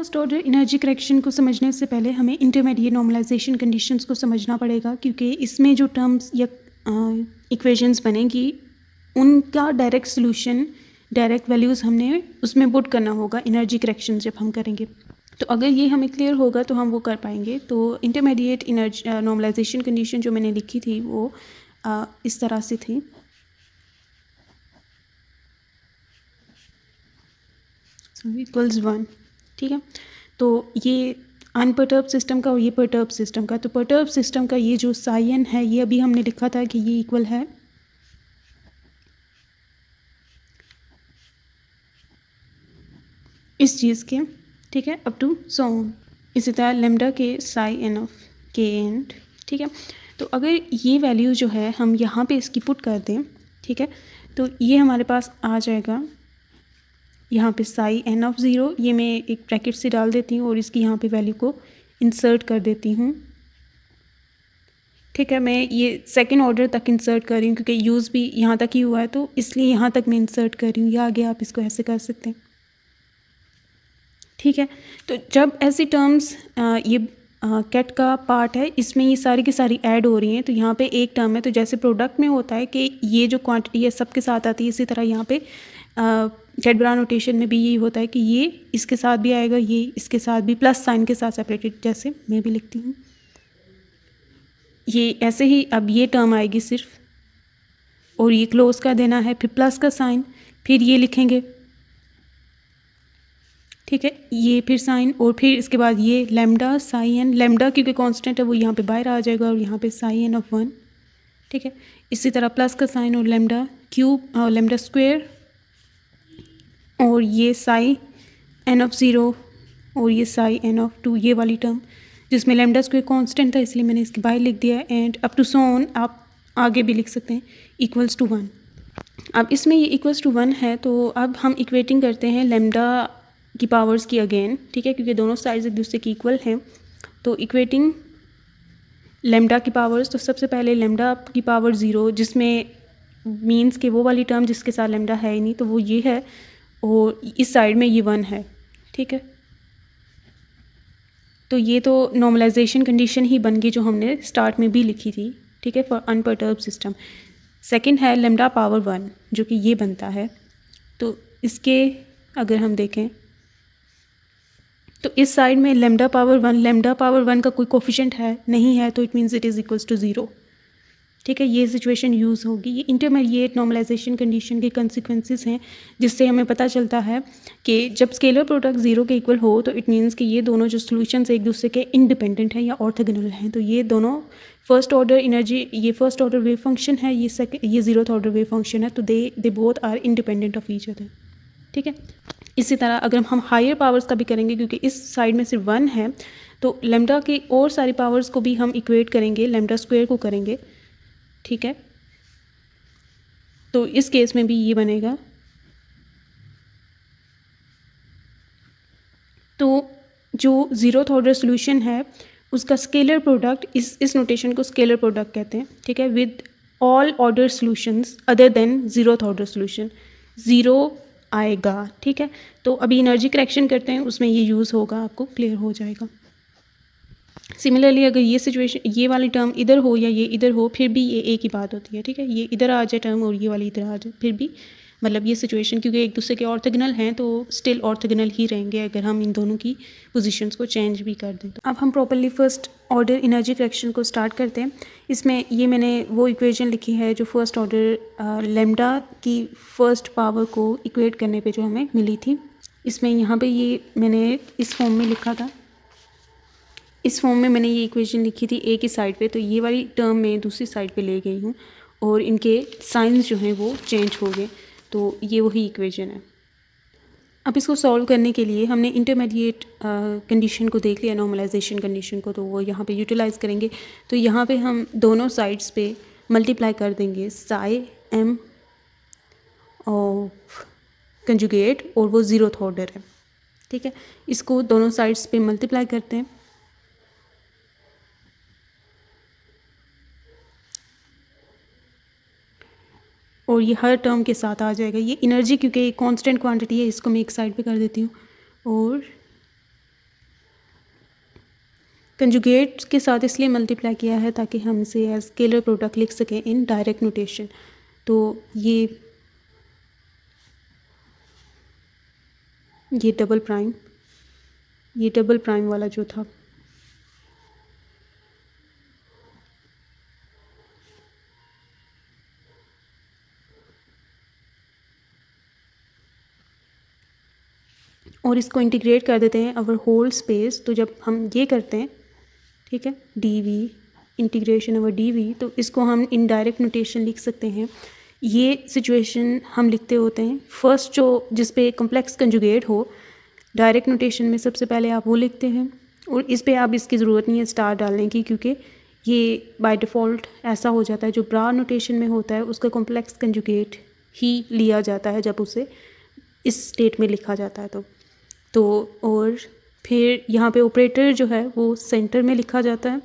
First order energy correction को समझने से पहले हमें इंटरमीडिएट नॉर्मलाइजेशन कंडीशंस को समझना पड़ेगा, क्योंकि इसमें जो टर्म्स या इक्वेशंस बनेंगी उनका डायरेक्ट सोल्यूशन, डायरेक्ट वैल्यूज़ हमने उसमें पुट करना होगा एनर्जी करेक्शन जब हम करेंगे। तो अगर ये हमें क्लियर होगा तो हम वो कर पाएंगे। तो इंटरमीडिएट एनर्जी नॉर्मलाइजेशन कंडीशन जो मैंने लिखी थी वो इस तरह से थी। इक्वल्स 1, ठीक है। तो ये अनपर्टर्ब सिस्टम का और ये पर्टर्ब सिस्टम का। तो पर्टर्ब सिस्टम का ये जो साइन है ये अभी हमने लिखा था कि ये इक्वल है इस चीज़ के, ठीक है, अप टू सो ऑन। इसी तरह लेमडा के साई एन ऑफ के एंड, ठीक है। तो अगर ये वैल्यू जो है हम यहाँ पे इसकी पुट कर दें, ठीक है, तो ये हमारे पास आ जाएगा यहाँ पे साई एन ऑफ 0, ये मैं एक ब्रैकेट से डाल देती हूँ और इसकी यहाँ पे वैल्यू को इंसर्ट कर देती हूँ, ठीक है। मैं ये सेकंड ऑर्डर तक इंसर्ट कर रही हूँ क्योंकि यूज़ भी यहाँ तक ही हुआ है, तो इसलिए यहाँ तक मैं इंसर्ट कर रही हूँ, या आगे आप इसको ऐसे कर सकते हैं, ठीक है। तो जब ऐसी टर्म्स ये कैट का पार्ट है, इसमें ये सारी की सारी ऐड हो रही हैं, तो यहाँ पे एक टर्म है, तो जैसे प्रोडक्ट में होता है कि ये जो क्वांटिटी है सबके साथ आती है, इसी तरह यहाँ पे कैट ब्रा नोटेशन में भी यही होता है कि ये इसके साथ भी आएगा, ये इसके साथ भी, प्लस साइन के साथ सेपरेटेड, जैसे मैं भी लिखती हूँ। ये ऐसे ही अब ये टर्म आएगी सिर्फ, और ये क्लोज का देना है, फिर प्लस का साइन, फिर ये लिखेंगे, ठीक है, ये फिर साइन, और फिर इसके बाद ये लेमडा साई एन, लेमडा क्योंकि कांस्टेंट है वो यहाँ पे बाहर आ जाएगा और यहाँ पे साई एन ऑफ 1, ठीक है। इसी तरह प्लस का साइन और लेमडा क्यूब, लेमडा स्क्वायर, और ये साई एन ऑफ 0 और ये साई एन ऑफ 2, ये वाली टर्म जिसमें लेमडा स्क्वायर कांस्टेंट था इसलिए मैंने इसके बाहर लिख दिया, and up to so on आप आगे भी लिख सकते हैं, इक्वल्स टू 1। अब इसमें ये इक्वल्स टू 1 है, तो अब हम इक्वेटिंग करते हैं लेमडा की पावर्स की अगेन, ठीक है, क्योंकि दोनों साइड्स एक दूसरे की इक्वल हैं। तो इक्वेटिंग लेमडा की पावर्स, तो सबसे पहले लेमडा की पावर 0, जिसमें मीन्स कि वो वाली टर्म जिसके साथ लेमडा है ही नहीं, तो वो ये है, और इस साइड में ये 1 है, ठीक है। तो ये तो नॉर्मलाइजेशन कंडीशन ही बन गई जो हमने स्टार्ट में भी लिखी थी, ठीक है, फॉर अनपर्टर्ब सिस्टम। सेकंड है लेमडा पावर 1 जो कि ये बनता है। तो इसके अगर हम देखें तो इस साइड में लेमडा पावर 1 का कोई कोफिशिएंट है नहीं है, तो it means it is equals to 0, ठीक है। ये सिचुएशन यूज़ होगी। ये इंटरमीडिएट नॉर्मलाइजेशन कंडीशन के कंसिक्वेंसेस हैं, जिससे हमें पता चलता है कि जब स्केलर प्रोडक्ट 0 के इक्वल हो तो इट मीन्स कि ये दोनों जो सॉल्यूशंस एक दूसरे के इंडिपेंडेंट हैं या ऑर्थोगोनल हैं। तो ये दोनों फर्स्ट ऑर्डर एनर्जी, ये फर्स्ट ऑर्डर वेव फंक्शन है, ये 0th ऑर्डर वेव फंक्शन है, तो they both are independent of each other, ठीक है। इसी तरह अगर हम हायर पावर्स का भी करेंगे, क्योंकि इस साइड में सिर्फ 1 है, तो लेमडा की और सारी पावर्स को भी हम इक्वेट करेंगे, लेमडा स्क्वायर को करेंगे, ठीक है। तो इस केस में भी ये बनेगा। तो जो 0th ऑर्डर सॉल्यूशन है उसका स्केलर प्रोडक्ट, इस नोटेशन को स्केलर प्रोडक्ट कहते हैं, ठीक है, with all order solutions other than 0th order solution 0 आएगा, ठीक है। तो अभी एनर्जी करेक्शन करते हैं, उसमें ये यूज़ होगा, आपको क्लियर हो जाएगा। सिमिलरली अगर ये सिचुएशन, ये वाली टर्म इधर हो या ये इधर हो, फिर भी ये एक ही बात होती है, ठीक है। ये इधर आ जाए टर्म और ये वाली इधर आ जाए, फिर भी मतलब ये सिचुएशन, क्योंकि एक दूसरे के ऑर्थोगोनल हैं तो स्टिल ऑर्थोगोनल ही रहेंगे अगर हम इन दोनों की पोजीशंस को चेंज भी कर दें। तो अब हम properly first order energy correction को स्टार्ट करते हैं। इसमें ये मैंने वो इक्वेशन लिखी है जो फर्स्ट ऑर्डर लेमडा की फर्स्ट पावर को इक्वेट करने पर जो हमें मिली थी। इसमें यहाँ पर ये मैंने इस फॉर्म में लिखा था, इस फॉर्म में मैंने ये इक्वेशन लिखी थी एक ही साइड पे, तो ये वाली टर्म मैं दूसरी साइड पे ले गई हूँ और इनके साइंस जो हैं वो चेंज हो गए, तो ये वही इक्वेशन है। अब इसको सॉल्व करने के लिए हमने इंटरमीडिएट कंडीशन को देख लिया, नॉर्मलाइजेशन कंडीशन को, तो वो यहाँ पे यूटिलाइज़ करेंगे। तो यहाँ पे हम दोनों साइड्स पे मल्टीप्लाई कर देंगे साई एम ऑफ कंजुगेट, और वो 0th ऑर्डर है, ठीक है। इसको दोनों साइड्स पे मल्टीप्लाई करते हैं, और ये हर टर्म के साथ आ जाएगा। ये एनर्जी क्योंकि कांस्टेंट क्वांटिटी है, इसको मैं एक साइड पे कर देती हूँ, और कंजुगेट के साथ इसलिए मल्टीप्लाई किया है ताकि हम इसे एज स्केलर प्रोडक्ट लिख सकें इन डायरेक्ट नोटेशन। तो ये डबल प्राइम, ये डबल प्राइम वाला जो था, और इसको इंटीग्रेट कर देते हैं अवर होल स्पेस। तो जब हम ये करते हैं, ठीक है, D V integration over D V, तो इसको हम इनडायरेक्ट नोटेशन लिख सकते हैं। ये सिचुएशन हम लिखते होते हैं फर्स्ट जो जिस पे कॉम्प्लेक्स कंजुगेट हो, डायरेक्ट नोटेशन में सबसे पहले आप वो लिखते हैं, और इस पे आप इसकी ज़रूरत नहीं है स्टार डालने की, क्योंकि ये बाय डिफ़ॉल्ट ऐसा हो जाता है। जो ब्रा नोटेशन में होता है उसका कॉम्प्लेक्स कंजुगेट ही लिया जाता है जब उसे इस स्टेट में लिखा जाता है। तो और फिर यहाँ पे ऑपरेटर जो है वो सेंटर में लिखा जाता है,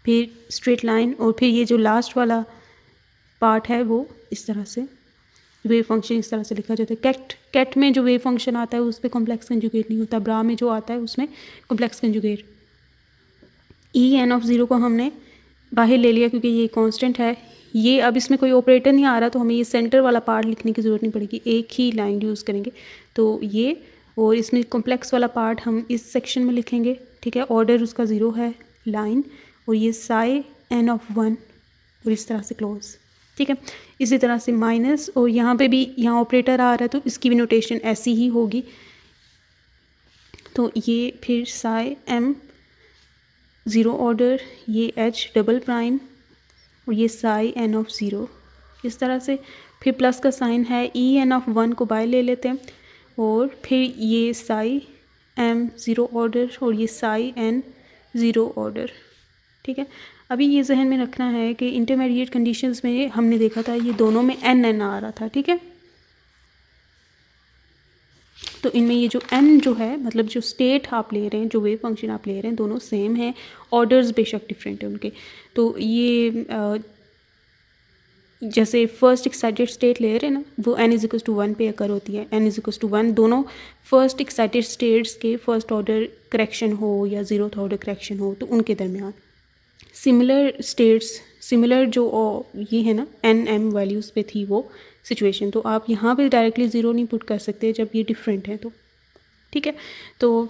फिर स्ट्रेट लाइन, और फिर ये जो लास्ट वाला पार्ट है वो इस तरह से वेव फंक्शन इस तरह से लिखा जाता है। कैट में जो वेव फंक्शन आता है उस पर कॉम्प्लेक्स कंजुगेट नहीं होता, ब्रा में जो आता है उसमें complex conjugate. E N of zero को हमने बाहर ले लिया क्योंकि ये कांस्टेंट है। ये अब इसमें कोई ऑपरेटर नहीं आ रहा तो हमें ये सेंटर वाला पार्ट लिखने की ज़रूरत नहीं पड़ेगी, एक ही लाइन यूज़ करेंगे। तो ये, और इसमें कॉम्प्लेक्स वाला पार्ट हम इस सेक्शन में लिखेंगे, ठीक है। ऑर्डर उसका ज़ीरो है, लाइन, और ये साई एन ऑफ वन, और इस तरह से क्लोज, ठीक है। इसी तरह से माइनस, और यहाँ पे भी यहाँ ऑपरेटर आ रहा है तो इसकी भी नोटेशन ऐसी ही होगी। तो ये फिर साई एम ज़ीरो ऑर्डर, ये एच डबल प्राइम, और ये साई एन ऑफ ज़ीरो, इस तरह से। फिर प्लस का साइन है, ई एन ऑफ वन को बाय ले लेते हैं, और फिर ये साई एम ज़ीरो ऑर्डर, और ये साई एन ज़ीरो ऑर्डर, ठीक है। अभी ये जहन में रखना है कि इंटरमीडिएट कंडीशंस में हमने देखा था ये दोनों में एन एन आ रहा था, ठीक है। तो इनमें ये जो एन जो है, मतलब जो स्टेट आप ले रहे हैं, जो वेव फंक्शन आप ले रहे हैं, दोनों सेम हैं, ऑर्डर्स बेशक डिफरेंट है उनके। तो ये जैसे फर्स्ट एक्साइटेड स्टेट ले रहे हैं ना, वो n इज इक्वल्स टू 1 पे अकर होती है, n इज इक्वल्स टू 1। दोनों फर्स्ट एक्साइटेड स्टेट्स के फर्स्ट ऑर्डर करेक्शन हो या ज़ीरोथ ऑर्डर करेक्शन हो, तो उनके दरमियान सिमिलर स्टेट्स, सिमिलर जो ये है ना n m वैल्यूज़ पे थी वो सिचुएशन, तो आप यहाँ पे डायरेक्टली ज़ीरो नहीं पुट कर सकते जब ये डिफरेंट है, तो ठीक है। तो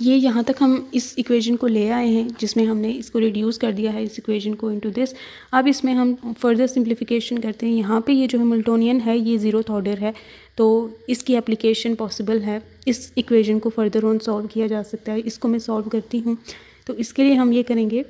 ये यहाँ तक हम इस इक्वेशन को ले आए हैं जिसमें हमने इसको रिड्यूस कर दिया है, इस इक्वेशन को इनटू दिस। अब इसमें हम फर्दर सिंप्लीफिकेशन करते हैं। यहाँ पे ये जो हैमिल्टोनियन है ये ज़ीरोथ ऑर्डर है, तो इसकी एप्लीकेशन पॉसिबल है, इस इक्वेशन को फर्दर ऑन सॉल्व किया जा सकता है। इसको मैं सॉल्व करती हूँ। तो इसके लिए हम ये करेंगे,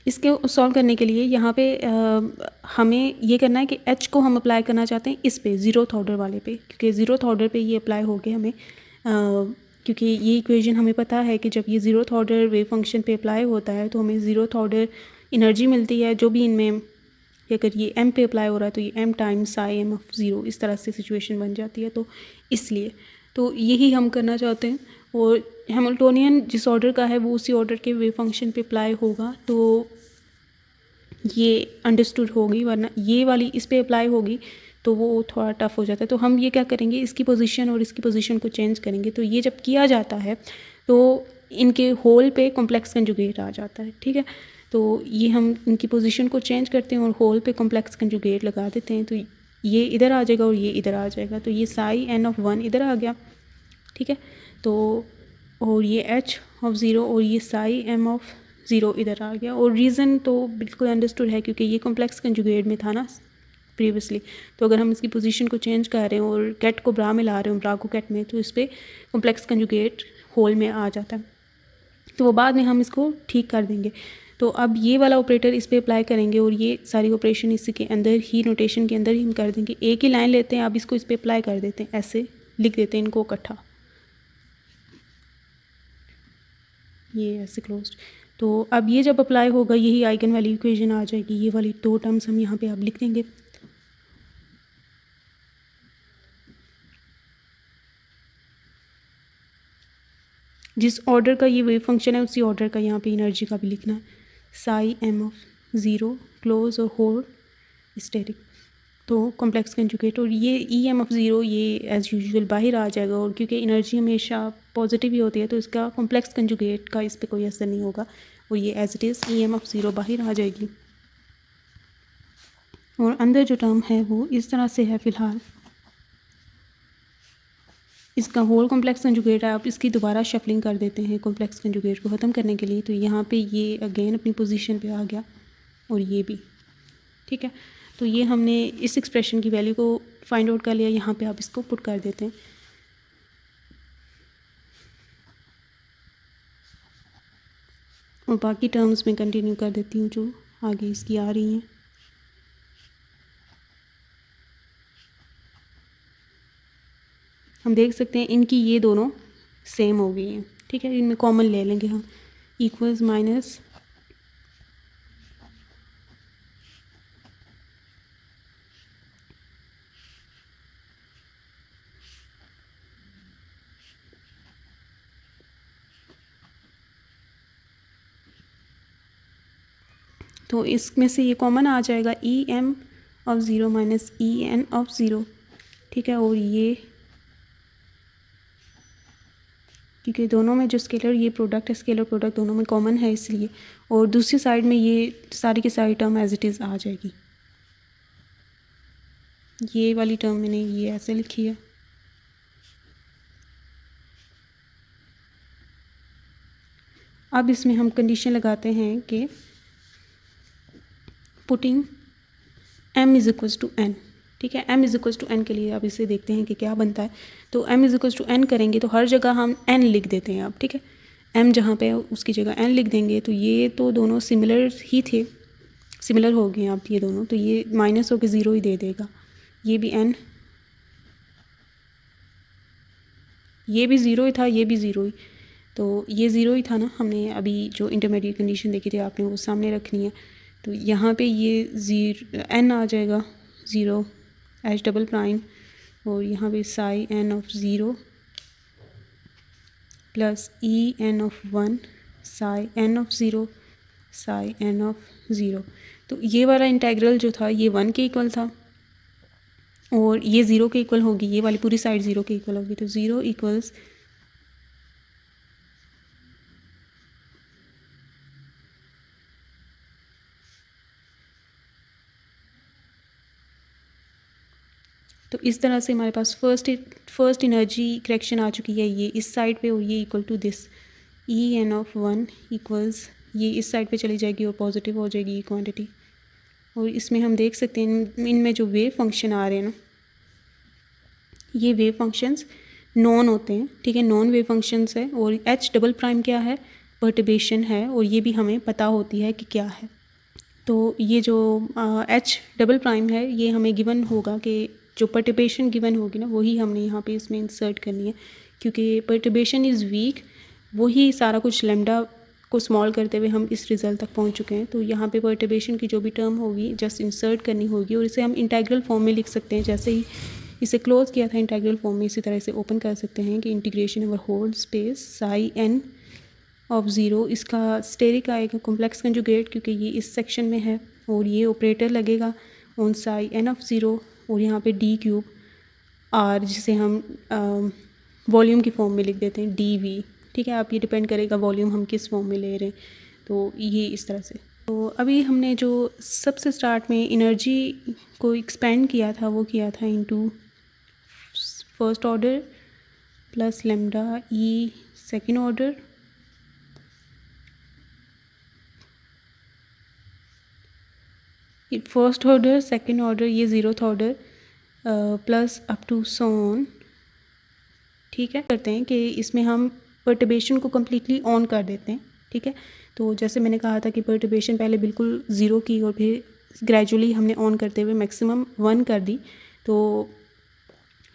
इसके सॉल्व करने के लिए यहाँ पे हमें ये करना है कि h को हम अप्लाई करना चाहते हैं इस पे ज़ीरोथ ऑर्डर वाले पे, क्योंकि ज़ीरोथ ऑर्डर पे ये अप्लाई हो गया हमें, क्योंकि ये इक्वेशन हमें पता है कि जब ये ज़ीरोथ ऑर्डर वेव फंक्शन पे अप्लाई होता है तो हमें ज़ीरोथ ऑर्डर एनर्जी मिलती है, जो भी इनमें, अगर ये m पे अप्लाई हो रहा है तो ये m times psi M of zero, इस तरह से सिचुएशन बन जाती है। तो इसलिए तो यही हम करना चाहते हैं, और हैमिल्टोनियन जिस ऑर्डर का है वो उसी ऑर्डर के वेव फंक्शन पे अप्लाई होगा, तो ये अंडरस्टूड होगी, वरना ये वाली इस पे अप्लाई होगी तो वो थोड़ा टफ हो जाता है। तो हम ये क्या करेंगे, इसकी पोजीशन और इसकी पोजीशन को चेंज करेंगे। तो ये जब किया जाता है तो इनके होल पे कॉम्प्लेक्स कंजुगेट आ जाता है, ठीक है। तो ये हम इनकी पोजीशन को चेंज करते हैं और होल पे कॉम्प्लेक्स कंजुगेट लगा देते हैं, तो ये इधर आ जाएगा और ये इधर आ जाएगा। तो ये साई एन ऑफ वन इधर आ गया, ठीक है। तो और ये एच ऑफ ज़ीरो और ये साई एम ऑफ ज़ीरो इधर आ गया। और रीज़न तो बिल्कुल अंडरस्टूड है क्योंकि ये कॉम्प्लेक्स कंजुगेट में था ना प्रीवियसली, तो अगर हम इसकी पोजीशन को चेंज कर रहे हैं और कैट को ब्रा में ला रहे हैं, ब्रा को कैट में, तो इस पर कॉम्प्लेक्स कंजुगेट होल में आ जाता है। तो वो बाद में हम इसको ठीक कर देंगे। तो अब ये वाला ऑपरेटर इस पर अप्लाई करेंगे और ये सारी ऑपरेशन इसी के अंदर ही, नोटेशन के अंदर ही हम कर देंगे। एक ही लाइन लेते हैं, अब इसको इस पर अप्लाई कर देते हैं, ऐसे लिख देते हैं इनको इकट्ठा, ये ऐसे क्लोज्ड। तो अब ये जब अप्लाई होगा यही आइगन वाली इक्वेशन आ जाएगी, ये वाली दो टर्म्स हम यहाँ पे अब लिख देंगे। जिस ऑर्डर का ये वेव फंक्शन है उसी ऑर्डर का यहाँ पे एनर्जी का भी लिखना है, psi M of zero close और होल स्टेटिक। तो कॉम्प्लेक्स कंजुगेट, और ये ई एम ऑफ ज़ीरो ये एज़ यूजुअल बाहर आ जाएगा, और क्योंकि एनर्जी हमेशा पॉजिटिव ही होती है तो इसका कॉम्प्लेक्स कंजुगेट का इस पर कोई असर नहीं होगा, और ये as it is E M of zero बाहर आ जाएगी। और अंदर जो टर्म है वो इस तरह से है फ़िलहाल, इसका होल कॉम्प्लेक्स कंजुगेट है। आप इसकी दोबारा शफलिंग कर देते हैं कॉम्प्लेक्स कंजुगेट को ख़त्म करने के लिए, तो यहाँ पे ये अगेन अपनी पोजीशन पे आ गया, और ये भी ठीक है। तो ये हमने इस एक्सप्रेशन की वैल्यू को फाइंड आउट कर लिया, यहाँ पे आप इसको पुट कर देते हैं। और बाकी टर्म्स में कंटिन्यू कर देती हूँ जो आगे इसकी आ रही हैं। हम देख सकते हैं इनकी ये दोनों सेम हो गई हैं, ठीक है। इनमें कॉमन ले लेंगे हम, इक्वल्स माइनस तो इसमें से ये कॉमन आ जाएगा E M of zero minus E N of zero, ठीक है। और ये क्योंकि दोनों में जो स्केलर ये प्रोडक्ट है, स्केलर प्रोडक्ट दोनों में कॉमन है इसलिए, और दूसरी साइड में ये सारी की सारी टर्म एज इट इज़ आ जाएगी। ये वाली टर्म मैंने ये ऐसे लिखी है। अब इसमें हम कंडीशन लगाते हैं कि putting m is equals to n, ठीक है। m is equals to n के लिए अब इसे देखते हैं कि क्या बनता है। तो m is equals to n करेंगे तो हर जगह हम n लिख देते हैं अब, ठीक है। m जहाँ पे है उसकी जगह n लिख देंगे, तो ये तो दोनों सिमिलर ही थे, सिमिलर हो गए अब ये दोनों, तो ये माइनस होकर ज़ीरो ही दे देगा। ये भी n, ये भी ज़ीरो ही था, ये भी ज़ीरो ही, तो ये ज़ीरो ही था ना। हमने अभी जो इंटरमीडिएट कंडीशन देखी थी आपने वो सामने रखनी है। तो यहाँ पे ये n आ जाएगा ज़ीरो एच डबल प्राइम, और यहाँ पे psi n of zero plus E N of one psi n of zero psi n of zero. तो ये वाला इंटेग्रल जो था ये 1 के इक्वल था, और ये ज़ीरो के इक्वल होगी, ये वाली पूरी साइड ज़ीरो के इक्वल होगी। तो ज़ीरो इक्वल्स तो इस तरह से हमारे पास फर्स्ट एनर्जी करेक्शन आ चुकी है, ये इस साइड पे, और ये equal to this E N of one equals ये इस साइड पे चली जाएगी और पॉजिटिव हो जाएगी ये क्वांटिटी। और इसमें हम देख सकते हैं इनमें जो वेव फंक्शन आ रहे हैं ना, ये वेव फंक्शंस नॉन होते हैं, ठीक है, नॉन वेव फंक्शंस है। और एच डबल प्राइम क्या है, पर्टर्बेशन है, और ये भी हमें पता होती है कि क्या है। तो ये जो एच डबल प्राइम है ये हमें गिवन होगा कि जो पर्टर्बेशन गिवन होगी ना वही हमने यहाँ पे इसमें इंसर्ट करनी है, क्योंकि पर्टर्बेशन इज़ वीक, वही सारा कुछ लेमडा को स्मॉल करते हुए हम इस रिज़ल्ट तक पहुँच चुके हैं। तो यहाँ पे पर्टर्बेशन की जो भी टर्म होगी जस्ट इंसर्ट करनी होगी, और इसे हम इंटेग्रल फॉर्म में लिख सकते हैं। जैसे ही इसे क्लोज किया था इंटेग्रल फॉर्म में, इसी तरह से ओपन कर सकते हैं कि integration over whole space psi n of zero, इसका स्टेरिक आएगा कॉम्प्लेक्स कंजुगेट क्योंकि ये इस सेक्शन में है, और ये ऑपरेटर लगेगा on Sai n of zero, और यहाँ पे d क्यूब r जिसे हम वॉल्यूम की फॉर्म में लिख देते हैं dv, ठीक है। आप ये डिपेंड करेगा वॉल्यूम हम किस फॉर्म में ले रहे हैं। तो ये इस तरह से, तो अभी हमने जो सबसे स्टार्ट में एनर्जी को एक्सपेंड किया था वो किया था into first order plus lambda E second order first order second order ये zeroth order plus up to so on, ठीक है। करते हैं कि इसमें हम पर्टर्बेशन को कम्प्लीटली ऑन कर देते हैं, ठीक है। तो जैसे मैंने कहा था कि पर्टर्बेशन पहले बिल्कुल ज़ीरो की और फिर ग्रेजुअली हमने ऑन करते हुए मैक्सिमम 1 कर दी। तो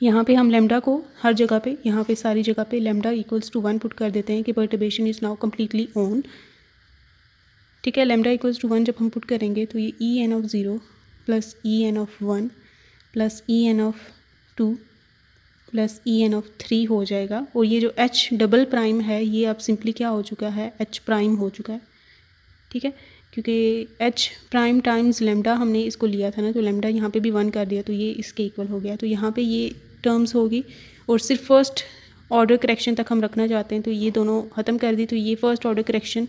यहाँ पे हम लेमडा को हर जगह पे, यहाँ पे सारी जगह पे लेमडा इक्वल्स टू 1 पुट कर देते हैं कि perturbation is now completely on, ठीक है। लेमडा इक्वल्स टू 1 जब हम पुट करेंगे तो ये E N of zero plus E N of 1 plus E N of 2 plus E N of 3 हो जाएगा। और ये जो एच डबल प्राइम है ये अब सिंपली क्या हो चुका है, एच प्राइम हो चुका है, ठीक है, क्योंकि एच प्राइम टाइम्स लेमडा हमने इसको लिया था ना, तो लेमडा यहाँ पे भी 1 कर दिया तो ये इसके इक्वल हो गया। तो यहाँ पे ये टर्म्स होगी और सिर्फ फर्स्ट ऑर्डर करेक्शन तक हम रखना चाहते हैं, तो ये दोनों ख़त्म कर दी। तो ये फर्स्ट ऑर्डर करेक्शन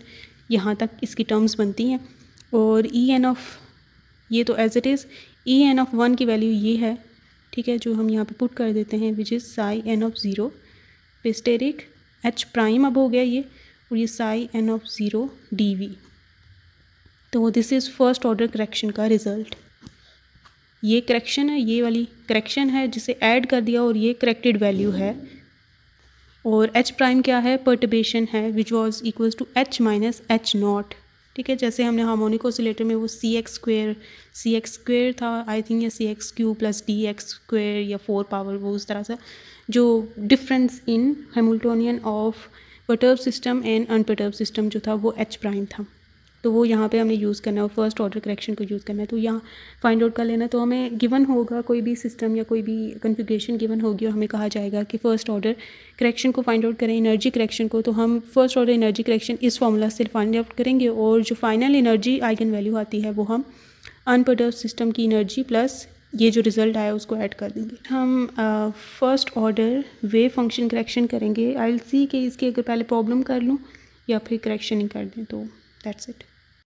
यहाँ तक इसकी टर्म्स बनती हैं। और ई एन ऑफ ये तो as it is E N of 1 की वैल्यू ये है, ठीक है, जो हम यहाँ पे पुट कर देते हैं, which is psi n of 0 पे स्टेरिक एच प्राइम अब हो गया ये, और ये psi n of 0 D V. तो this is first order correction का रिज़ल्ट। ये करेक्शन है, ये वाली करेक्शन है जिसे ऐड कर दिया और ये करेक्टेड वैल्यू है। और एच प्राइम क्या है, पर्टर्बेशन है, which was equals to H minus H naught, ठीक है। जैसे हमने हार्मोनिक ऑसिलेटर में वो सी एक्स स्क्वेयर था आई थिंक, या C X Q plus D X square या 4 पावर, वो उस तरह से जो difference in Hamiltonian of perturb system and unperturb system जो था वो एच प्राइम था। तो वो यहाँ पे हमने यूज़ करना है और फर्स्ट ऑर्डर करेक्शन को यूज़ करना है। तो यहाँ फाइंड आउट कर लेना। तो हमें गिवन होगा कोई भी सिस्टम या कोई भी कन्फिग्रेशन गिवन होगी और हमें कहा जाएगा कि फ़र्स्ट ऑर्डर करेक्शन को फाइंड आउट करें, एनर्जी करेक्शन को। तो हम फर्स्ट ऑर्डर एनर्जी करेक्शन इस फार्मूला से फाइंड आउट करेंगे और जो फाइनल एनर्जी आइगन वैल्यू आती है वो हम अनपर्टर्ब सिस्टम की एनर्जी प्लस ये जो रिज़ल्ट आया उसको ऐड कर देंगे। हम first order wave function correction करेंगे। आई विल सी कि इसकी अगर पहले प्रॉब्लम कर लूँ या फिर करेक्शन ही कर दें, तो दैट्स इट।